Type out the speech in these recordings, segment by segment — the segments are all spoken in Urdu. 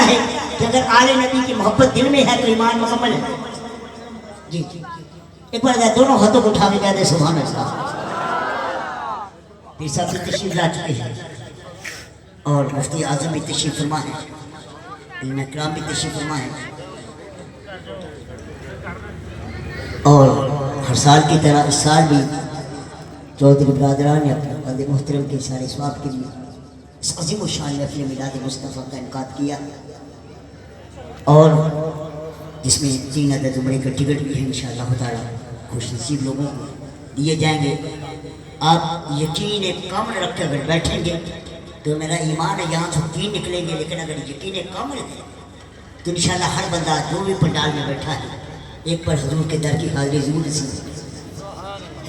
ہے کہ اگر آل نبی کی محبت دل میں ہے تو ایمان مکمل ہے. جی ایک بار دونوں ہاتھوں کو اٹھا کے کہتے سبحان اللہ. پیر صاحب بھی تشریف لا چکے ہیں اور مفتی اعظم بھی تشریف فرما ہے, علماء کرام بھی تشریف فرما ہے, اور ہر سال کی طرح اس سال بھی چودھری برادران نے اپنے والد محترم کے اشارے ثواب کے لیے اس عظیم و شان محفل میلاد مصطفیٰ کا انعقاد کیا, اور جس میں 3 عدد عمرے کا ٹکٹ بھی ہے انشاءاللہ تعالی خوش نصیب لوگوں کو دیے جائیں گے. آپ یقین کامل رکھ کے اگر بیٹھیں گے تو میرا ایمان ہے یہاں سے 3 نکلیں گے, لیکن اگر یقین کامل ہے تو انشاءاللہ ہر بندہ جو بھی پنڈال میں بیٹھا ہے ایک بار حضور کے در کی حاضری ضرور نصیب ہے.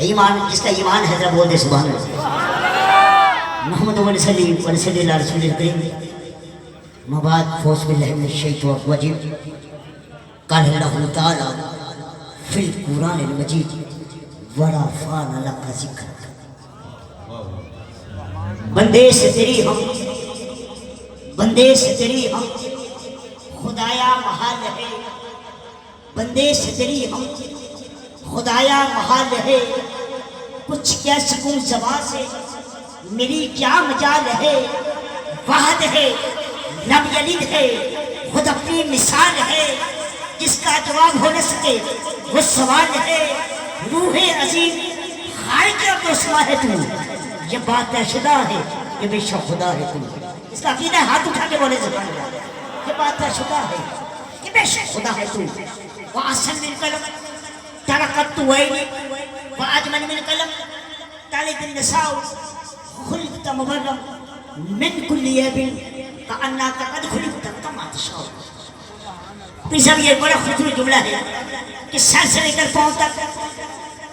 ایمان جس کا ایمان ہے ذرا بول دے سبحان اللہ. محمد علی صلی اللہ علیہ رسول کریم. مباد فوز باللہ من الشیطان الرجیم. قال اللہ تعالی فی القرآن المجید ورفعنا لک ذکرک. بندے سے تیری ہم, بندے سے تیری ہم خدایا محال ہے, بندے سے تیری ہم خدایا محال ہے. کچھ کیا سکون زبان سے میری کیا مجال ہے. واحد ہے لم یلد ہے خود اپنی مثال ہے, جس کا جواب ہو نہ سکے وہ سوال ہے. روح عظیم خالق کا اسما ہے تو, یہ بات شدہ ہے یہ بے شک خدا ہے تو. اس کا عقیدہ ہاتھ اٹھا کے بولے زبان اللہ, یہ بات شدہ ہے یہ بے شک خدا ہے تو. وَأَحْسَنَ مِنْ قَلَمٍ تَرَكَتْ وَيْنِ وَأَجْمَلَ مِنْ قَلَمٍ تَلِدُ النِّسَاءُ خُلِقْتَ مُبَرَّمًا مِنْ كُلِّ عَيْبٍ كَأَنَّكَ قَدْ خُلِقْتَ كَمَا تَشَاءُ. پھر سب یہ بڑا خوبصورت جملہ ہے کہ سر سے لے کر پاؤں تک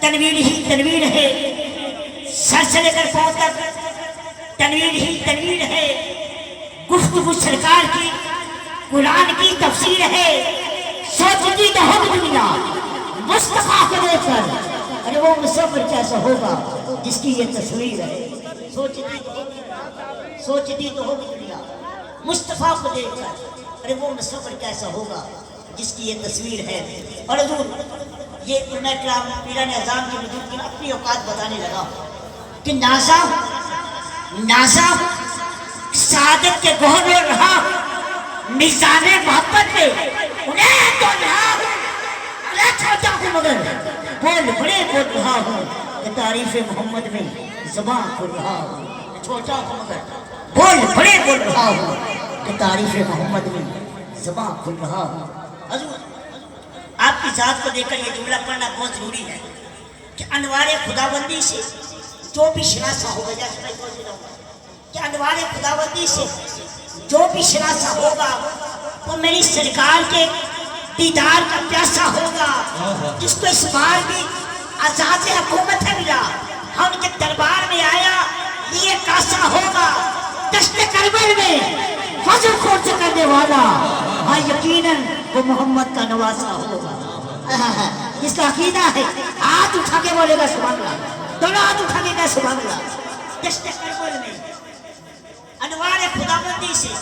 تنویر ہی تنویر ہے, سر سے لے کر پاؤں تک تنویر ہی تنویر ہے. گفتگو سرکار کی قرآن کی تفسیر ہے. سوچتی تو ہوگی دنیا مصطفیٰ کو دیکھ کر, ارے وہ مسافر کیسا ہوگا جس کی یہ تصویر ہے. سوچتی تو ہوگی دنیا مصطفیٰ کو دیکھ کر, ارے وہ مسافر کیسا ہوگا جس کی یہ تصویر ہے. اور حضور یہ علماء کرام پیران اعظام کے وجود کی اپنی اوقات بتانے لگا کہ نازا سعادت کے گوہر میں رہا, میزان محبت میں انہیں تو رہا اللہ چھوٹا ہوں مگر بول بڑے بول رہا ہوں کہ تعریف محمد میں زبان کھل رہا ہوں. چھوٹا ہوں مگر بول بڑے بول رہا ہوں کہ تعریف محمد میں زبان کھل رہا ہوں. حضور آپ کی ذات کو دیکھ کر یہ جملہ پڑھنا بہت ضروری ہے کہ انوار خداوندی سے جو بھی شناسا ہوگا, کہ انوار خداوندی سے جو بھی شناسا ہوگا وہ میری سرکار کے دیدار کا پیاسا ہوگا, جس کو اس بار بھی اعزاز حکومت ہے ملا. ہم ان کے دربار میں آیا یہ کاسا ہوگا. دشت کربل میں فضل خورد کرنے والا, ہاں یقیناً وہ محمد کا نواسا ہوگا. جس کا عقیدہ ہے ہاتھ اٹھا کے بولے گا سبحان اللہ, دونوں ہاتھ اٹھا کے گا سبحان اللہ. دشت کربل میں انوار خداوندی سے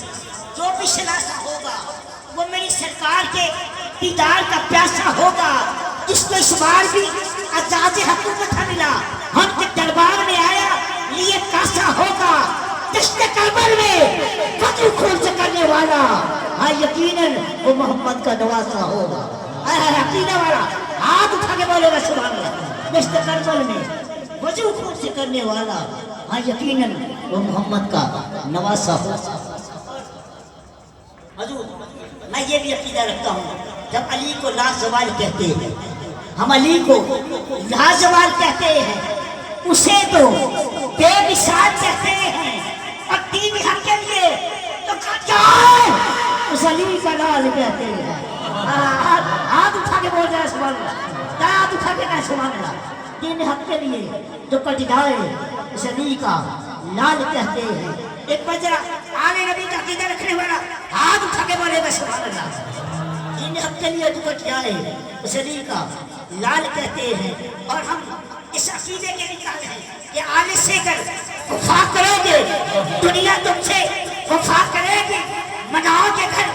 جو بھی شناسا ہوگا وہ میری سرکار کے دیدار کا پیاسا ہوگا, جس کو اس بار بھی اعزاز حکومت ملا. ہم کے دربار میں آیا یہ کاسا ہوگا. دشت کربل میں فضل خورد کرنے والا, ہاں یقیناً وہ محمد کا نواسا ہوگا. عقیدہ والا ہاتھ اٹھا کے بولے گا سبحان اللہ. دشت کربل میں وضو خون سے کرنے والا, ہاں یقیناً وہ محمد کا نواسا ہوگا. حضور میں یہ بھی عقیدہ رکھتا ہوں جب علی کو لازوال کہتے ہیں, ہم علی کو لازوال کہتے ہیں, اسے تو بے مثال کہتے ہیں, اور دین حق کے لیے تو کیا اس علی کا لال کہتے ہیں. ہاتھ اٹھا کے بول جائے سبحان اللہ, ہاتھ اٹھا کے کہے سبحان اللہ. دین حق کے لیے جو کٹ جائے اس علی کا لال کہتے ہیں. ایک بجرا آنے نبی کا عقیدہ رکھنے والا ہاتھ اٹھا کے بولے گا سبحان اللہ. دین حق کے لیے جو کٹ جائے اس علی کا لال کہتے ہیں. اور ہم اس عقیدے کے نکال ہیں کہ آنے سے کر وفا کرو گے دنیا تم سے وفا کرے گی, مناؤ کے گھر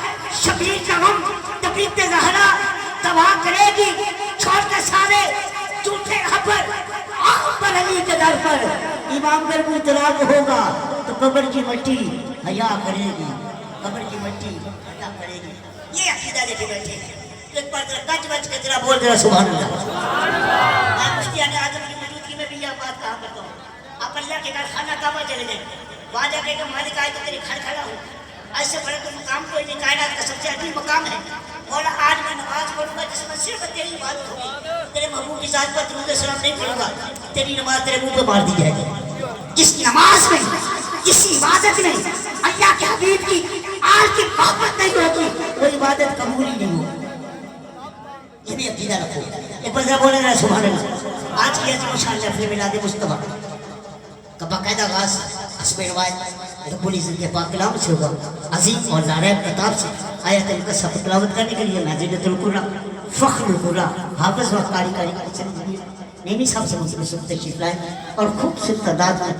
شبیر کا غم تبلیغ زہرا تباہ کرے گی، چھوڑ کے سارے جھوٹے خبر آؤ پر علی کے در پر، امام گھر کو اطلاق ہوگا تو قبر کی مٹی حیا کرے گی، قبر کی مٹی حیا کرے گی۔ یہ عقیدہ لے کے بیٹھے ہیں۔ ایک بار ذرا گج بج کے ذرا بول ذرا سبحان اللہ۔ میں مفتیان اعظم کی موجودگی میں بھی یہ بات کہا کرتا ہوں، آپ اللہ کے گھر خانہ کعبہ چلے جائیں، وہاں جا کے کہ مالک آئے تو تیرے گھر کھڑا ہو، ایسے بڑے تو مقام کوئی نہیں، کائنات کا سب سے عظیم مقام ہے۔ مولا آج میں نماز پڑھوں گا جس میں صرف تیری عبادت ہوگی، تیرے محبوب کی ذات پر درود سلام نہیں پڑھوں گا، تیری نماز تیرے منہ پہ مار دی جائے گی۔ جس نماز میں، جس عبادت میں اللہ کے حبیب کی آل کی محبت نہیں ہوگی، وہ عبادت قبول ہی نہیں ہوگی۔ یہ بھی عقیدہ رکھو۔ ایک بار ذرا بولے ذرا سبحان اللہ۔ آج کی عظیم شان محفل میلاد مصطفیٰ کا باقاعدہ آغاز حسب روایت رب العزت کے پاک کلام سے ہوگا، عظیم اور لارب کتاب سے آیت المقدسہ کو تلاوت کرنے کے لیے نازلۃ القرآن فخر القرآن حافظ و قاری نعیمی صاحب سے مجھے تشریف لائیں اور خوبصورت تعداد میں